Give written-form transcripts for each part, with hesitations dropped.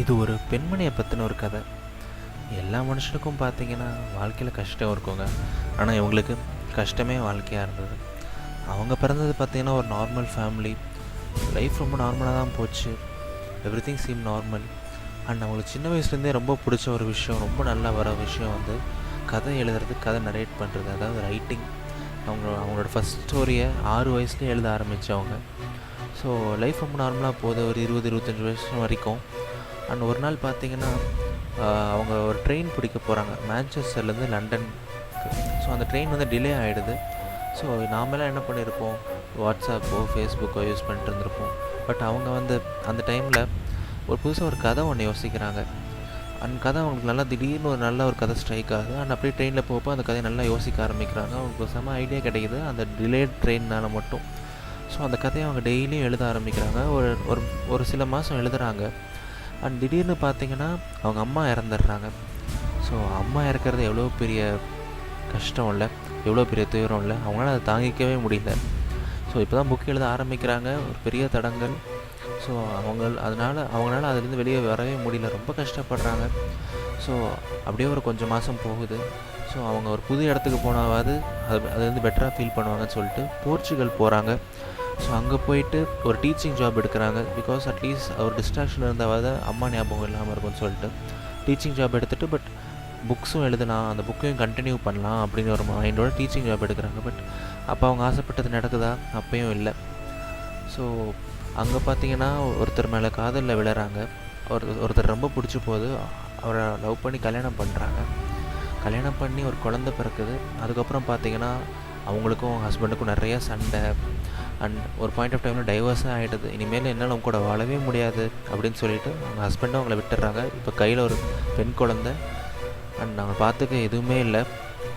இது ஒரு பெண்மணியை பற்றின ஒரு கதை. எல்லா மனுஷனுக்கும் பார்த்தீங்கன்னா வாழ்க்கையில் கஷ்டம் இருக்குங்க. ஆனால் இவங்களுக்கு கஷ்டமே வாழ்க்கையாக இருந்தது. அவங்க பிறந்தது பார்த்தீங்கன்னா ஒரு நார்மல் ஃபேமிலி. லைஃப் ரொம்ப நார்மலாக தான் போச்சு. Everything seem normal. And அவங்களுக்கு சின்ன வயசுலேருந்தே ரொம்ப பிடிச்ச ஒரு விஷயம், ரொம்ப நல்லா வர விஷயம் வந்து கதை எழுதுறது, கதை நரேட் பண்ணுறது, அதாவது ரைட்டிங். அவங்களோட ஃபஸ்ட் ஸ்டோரியை 6 வயசுலேயே எழுத ஆரம்பித்தவங்க. ஸோ லைஃப் ரொம்ப நார்மலாக போகுது ஒரு 20-25 வருஷம் வரைக்கும். அண்ட் ஒரு நாள் பார்த்தீங்கன்னா அவங்க ஒரு ட்ரெயின் பிடிக்க போகிறாங்க மான்செஸ்டர்லேருந்து லண்டனுக்கு. ஸோ அந்த ட்ரெயின் வந்து டிலே ஆகிடுது. ஸோ நாமெல்லாம் என்ன பண்ணியிருப்போம், வாட்ஸ்அப்போ ஃபேஸ்புக்கோ யூஸ் பண்ணிட்டு இருந்திருப்போம். பட் அவங்க வந்து அந்த டைமில் ஒரு புதுசாக ஒரு கதை ஒன்று யோசிக்கிறாங்க. அந்த கதை அவங்களுக்கு நல்லா திடீர்னு ஒரு நல்ல ஒரு கதை ஸ்ட்ரைக் ஆகுது. அண்ட் அப்படியே ட்ரெயினில் போகப்போ அந்த கதையை நல்லா யோசிக்க ஆரம்பிக்கிறாங்க. அவங்களுக்கு செம்ம ஐடியா கிடைக்குது அந்த டிலேட் ட்ரெயினால் மட்டும். ஸோ அந்த கதையை அவங்க டெய்லியும் எழுத ஆரம்பிக்கிறாங்க. ஒரு ஒரு ஒரு சில மாதம் எழுதுகிறாங்க. அண்ட் திடீர்னு பார்த்திங்கன்னா அவங்க அம்மா இறந்துடுறாங்க. ஸோ அம்மா இறக்கிறது எவ்வளோ பெரிய கஷ்டம் இல்லை, எவ்வளோ பெரிய துயரம் இல்லை, அவங்களால அதை தாங்கிக்கவே முடியல. ஸோ இப்போ தான் புக் எழுத ஆரம்பிக்கிறாங்க, ஒரு பெரிய தடங்கல். ஸோ அவங்களால அதுலேருந்து வெளியே வரவே முடியல, ரொம்ப கஷ்டப்படுறாங்க. ஸோ அப்படியே ஒரு கொஞ்சம் மாதம் போகுது. ஸோ அவங்க ஒரு புது இடத்துக்கு போனாவது அதுலேருந்து பெட்டராக ஃபீல் பண்ணுவாங்கன்னு சொல்லிட்டு போர்ச்சுகல் போகிறாங்க. ஸோ அங்கே போயிட்டு ஒரு டீச்சிங் ஜாப் எடுக்கிறாங்க. பிகாஸ் அட்லீஸ்ட் ஒரு டிஸ்ட்ராக்ஷன் இருந்தாவது அம்மா ஞாபகம் இல்லாமல் இருக்கும்னு சொல்லிட்டு டீச்சிங் ஜாப் எடுத்துகிட்டு, பட் புக்ஸும் எழுதலாம், அந்த புக்கையும் கண்டினியூ பண்ணலாம் அப்படின்னு ஒரு மைண்டோட டீச்சிங் ஜாப் எடுக்கிறாங்க. பட் அப்போ அவங்க ஆசைப்பட்டது நடக்குதா? அப்பயும் இல்லை. ஸோ அங்கே பார்த்தீங்கன்னா ஒருத்தர் மேலே காதலில் விழுறாங்க. ஒருத்தர் ரொம்ப பிடிச்சி போகுது. அவரை லவ் பண்ணி கல்யாணம் பண்ணுறாங்க. கல்யாணம் பண்ணி ஒரு குழந்தை பிறக்குது. அதுக்கப்புறம் பார்த்தீங்கன்னா அவங்களுக்கும் ஹஸ்பண்டுக்கும் நிறைய சண்டை. அண்ட் ஒரு பாயிண்ட் ஆஃப் டைமில் டைவர்ஸாக ஆகிடுது. இனிமேல் என்னால் அவங்க கூட வாழவே முடியாது அப்படின்னு சொல்லிட்டு அவங்க ஹஸ்பண்டும் அவங்கள விட்டுடுறாங்க. இப்போ கையில் ஒரு பெண் குழந்தை. அண்ட் நாங்கள் பார்த்துக்க எதுவுமே இல்லை.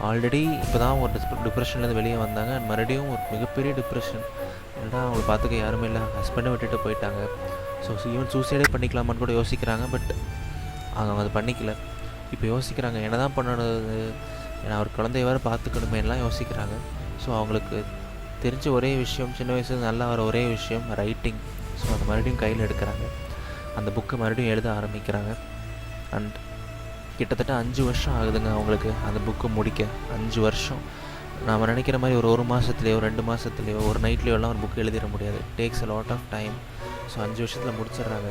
ஆல்ரெடி இப்போ தான் ஒரு டிப்ரெஷன்லேருந்து வெளியே வந்தாங்க. அண்ட் மறுபடியும் ஒரு மிகப்பெரிய டிப்ரெஷன். ஏன்னா அவங்கள பார்த்துக்க யாருமே இல்லை, ஹஸ்பண்டை விட்டுட்டு போயிட்டாங்க. ஸோ ஈவன் சூசைடே பண்ணிக்கலாமான்னு கூட யோசிக்கிறாங்க. பட் அவங்க அதை பண்ணிக்கல. இப்போ யோசிக்கிறாங்க என்ன தான் பண்ணணும், ஏன்னா அவர் குழந்தைய வேறு பார்த்துக்கணுமேலாம் யோசிக்கிறாங்க. ஸோ அவங்களுக்கு தெரிஞ்ச ஒரே விஷயம், சின்ன வயசுல நல்லா வர ஒரே விஷயம் ரைட்டிங். ஸோ அதை மறுபடியும் கையில் எடுக்கிறாங்க. அந்த புக்கை மறுபடியும் எழுத ஆரம்பிக்கிறாங்க. அண்ட் கிட்டத்தட்ட 5 வருஷம் ஆகுதுங்க அவங்களுக்கு அந்த புக்கை முடிக்க. 5 வருஷம். நாம் நினைக்கிற மாதிரி ஒரு மாதத்துலேயோ 2 மாதத்துலேயோ ஒரு நைட்லேயோலாம் ஒரு புக்கு எழுதிட முடியாது. Takes a lot of time. So 5 வருஷத்தில் முடிச்சிடுறாங்க.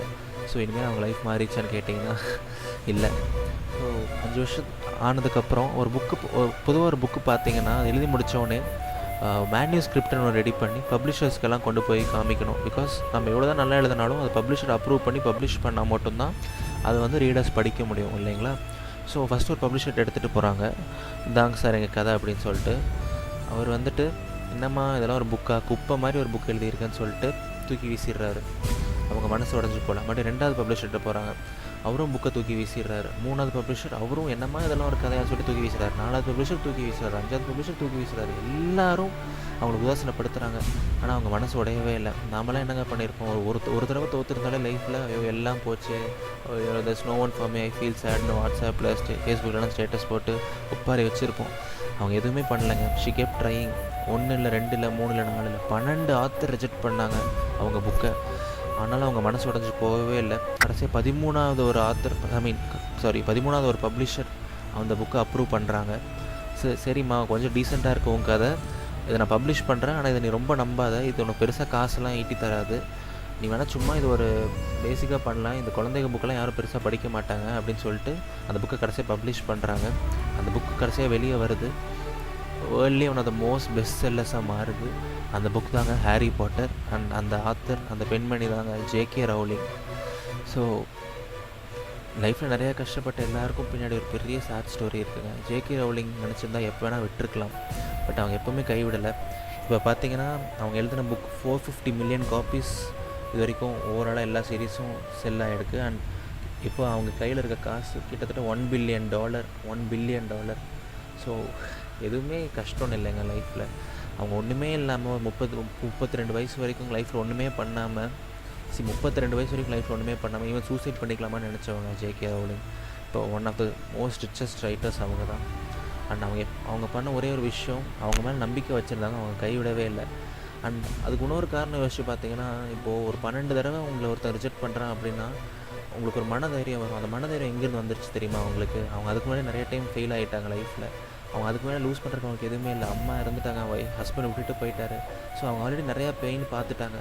ஸோ இனிமேல் அவங்க லைஃப் மாறிச்சான்னு கேட்டிங்கன்னா இல்லை. ஸோ 5 வருஷம் ஆனதுக்கப்புறம் ஒரு பொதுவாக ஒரு புக்கு பார்த்தீங்கன்னா எழுதி முடித்தோடனே மேன்யூஸ்கிரிப்ட்னு ஒன்று ரெடி பண்ணி பப்ளிஷர்ஸ்க்கெல்லாம் கொண்டு போய் காமிக்கணும். பிகாஸ் நம்ம எவ்வளோ தான் நல்லா எழுதினாலும் அது பப்ளிஷர் அப்ரூவ் பண்ணி பப்ளிஷ் பண்ணால் மட்டும்தான் அது வந்து ரீடர்ஸ் படிக்க முடியும் இல்லைங்களா. ஸோ ஃபஸ்ட்டு ஒரு பப்ளிஷர் எடுத்துகிட்டு போகிறாங்க. இதாங்க சார் எங்கள் கதை அப்படின்னு சொல்லிட்டு. அவர் வந்துட்டு என்னம்மா இதெல்லாம் ஒரு புக்காக, குப்பை மாதிரி ஒரு புக் எழுதியிருக்கேன்னு சொல்லிட்டு தூக்கி வீசிடுறாரு. அவங்க மனசு உடஞ்சி போகலாம். மறுபடியும் 2வது பப்ளிஷர்கிட்ட போகிறாங்க. அவரும் புக்கை தூக்கி வீசிடுறாரு. 3வது பப்ளிஷர் அவரும் என்னம்மா இதெல்லாம் ஒரு கதையாக சொல்லிட்டு தூக்கி வீசுறாரு. 4வது பப்ளிஷர் தூக்கி வீசுறாரு. 5வது பப்ளிஷர் தூக்கி வீசுறாரு. எல்லாரும் அவங்களுக்கு உதாசனப்படுத்துகிறாங்க. ஆனால் அவங்க மனசு உடையவே இல்லை. நாமெல்லாம் என்னங்க பண்ணியிருக்கோம், ஒரு தடவை தோற்றுருந்தாலே லைஃப்பில் ஐயோ எல்லாம் போச்சு, there's no one for me, I feel sad, வாட்ஸ்அப்பில் ஃபேஸ்புக்கிலலாம் ஸ்டேட்டஸ் போட்டு உப்பாரி வச்சுருப்போம். அவங்க எதுவுமே பண்ணலைங்க. She kept drying. 1 இல்லை 2 இல்லை 3 இல்லை 4 இல்லை 12 ஆத்தர் ரிஜெக்ட் பண்ணாங்க அவங்க புக்கை. ஆனாலும் அவங்க மனசு உடஞ்சி போகவே இல்லை. கடைசியாக 13வது ஒரு ஆத்தர் 13வது ஒரு பப்ளிஷர் அந்த புக்கை அப்ரூவ் பண்ணுறாங்க. சரிம்மா கொஞ்சம் டீசெண்டாக இருக்கும் உங்கள் கதை, இதை நான் பப்ளிஷ் பண்ணுறேன், ஆனால் இதை நீ ரொம்ப நம்பாத, இது உனக்கு பெருசாக காசுலாம் ஈட்டி தராது, நீ வேணால் சும்மா இது ஒரு பேசிக்காக பண்ணலாம், இந்த குழந்தைங்க புக்கெல்லாம் யாரும் பெருசாக படிக்க மாட்டாங்க அப்படின்னு சொல்லிட்டு அந்த புக்கை கடைசியாக பப்ளிஷ் பண்ணுறாங்க. அந்த புக்கு கடைசியாக வெளியே வருது. வேர்ல்ட்லேயே one of the most best செல்லர்ஸாக மாறுது. அந்த புக் தாங்க ஹாரி பாட்டர். அண்ட் அந்த ஆத்தர், அந்த பெண்மணி தாங்க ஜேகே ரவுலிங். ஸோ லைஃப்பில் நிறையா கஷ்டப்பட்ட எல்லாருக்கும் பின்னாடி ஒரு பெரிய சேட் ஸ்டோரி இருக்குங்க. ஜேகே ரவுலிங் நினச்சிருந்தா எப்போ வேணால் விட்டுருக்கலாம். பட் அவங்க எப்போவுமே கைவிடலை. இப்போ பார்த்தீங்கன்னா அவங்க எழுதின புக் 450 மில்லியன் காப்பீஸ் இது வரைக்கும் ஓவராலாக எல்லா சீரீஸும் செல் ஆகிருக்கு. அண்ட் இப்போ அவங்க கையில் இருக்க காசு கிட்டத்தட்ட $1 பில்லியன். ஸோ எதுவுமே கஷ்டம்னு இல்லைங்க லைஃப்பில். அவங்க ஒன்றுமே இல்லாமல் 32 வயசு வரைக்கும் லைஃப்பில் ஒன்றுமே பண்ணாமல் 32 வயசு வரைக்கும் லைஃப்பில் ஒன்றுமே பண்ணாமல் ஈவன் சூசைட் பண்ணிக்கலாமான்னு நினச்சவங்க ஜேகே ரவுலிங். இப்போ one of the most richest writers அவங்க தான். அண்ட் அவங்க பண்ண ஒரே ஒரு விஷயம், அவங்க மேலே நம்பிக்கை வச்சுருந்தாங்க, அவங்க கைவிடவே இல்லை. அண்ட் அதுக்கு இன்னொரு காரணம் யோசிச்சு பார்த்தீங்கன்னா, இப்போது ஒரு 12 தடவை உங்களை ஒருத்தர் ரிஜெக்ட் பண்ணுறான் அப்படின்னா உங்களுக்கு ஒரு மனதைரியம் வரும். அந்த மனதைரியம் எங்கேருந்து வந்துருச்சு தெரியுமா அவங்களுக்கு? அவங்க அதுக்கு முன்னாடி நிறைய டைம் ஃபெயில் ஆகிட்டாங்க லைஃப்பில். அவங்க அதுக்கு மேலே லூஸ் பண்ணுறதுக்கு அவங்களுக்கு எதுவுமே இல்லை. அம்மா இறந்துட்டாங்க, ஹஸ்பண்ட் விட்டுட்டு போயிட்டாரு. ஸோ அவங்க ஆல்ரெடி நிறையா பெயின் பார்த்துட்டாங்க.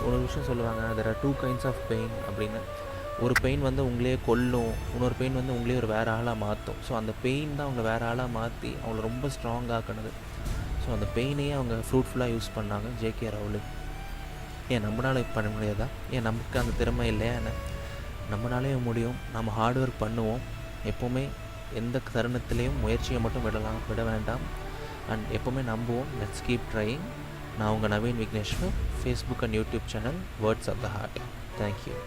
ஒரு விஷயம் சொல்லுவாங்க, there are 2 kinds of pain அப்படின்னு. ஒரு பெயின் வந்து உங்களையே கொல்லும், இன்னொரு பெயின் வந்து உங்களையே ஒரு வேறு ஆளாக மாற்றும். ஸோ அந்த பெயின் தான் அவங்கள வேறு ஆளாக மாற்றி அவங்கள ரொம்ப ஸ்ட்ராங் ஆக்குனது. ஸோ அந்த பெயினையே அவங்க ஃப்ரூட்ஃபுல்லாக யூஸ் பண்ணாங்க ஜேகே ரவுலிங். ஏன் நம்மளால பண்ண முடியாதா? ஏன் நமக்கு அந்த திறமை இல்லையா என்ன? நம்மளாலே முடியும். நம்ம ஹார்ட் ஒர்க் பண்ணுவோம். எப்போவுமே எந்த தருணத்துலேயும் முயற்சியை மட்டும் விட வேண்டாம். அண்ட் எப்போவுமே நம்புவோம். Let's keep trying. நான் உங்கள் Naveen Vigneshwar. Facebook and YouTube channel words of the heart. Thank you.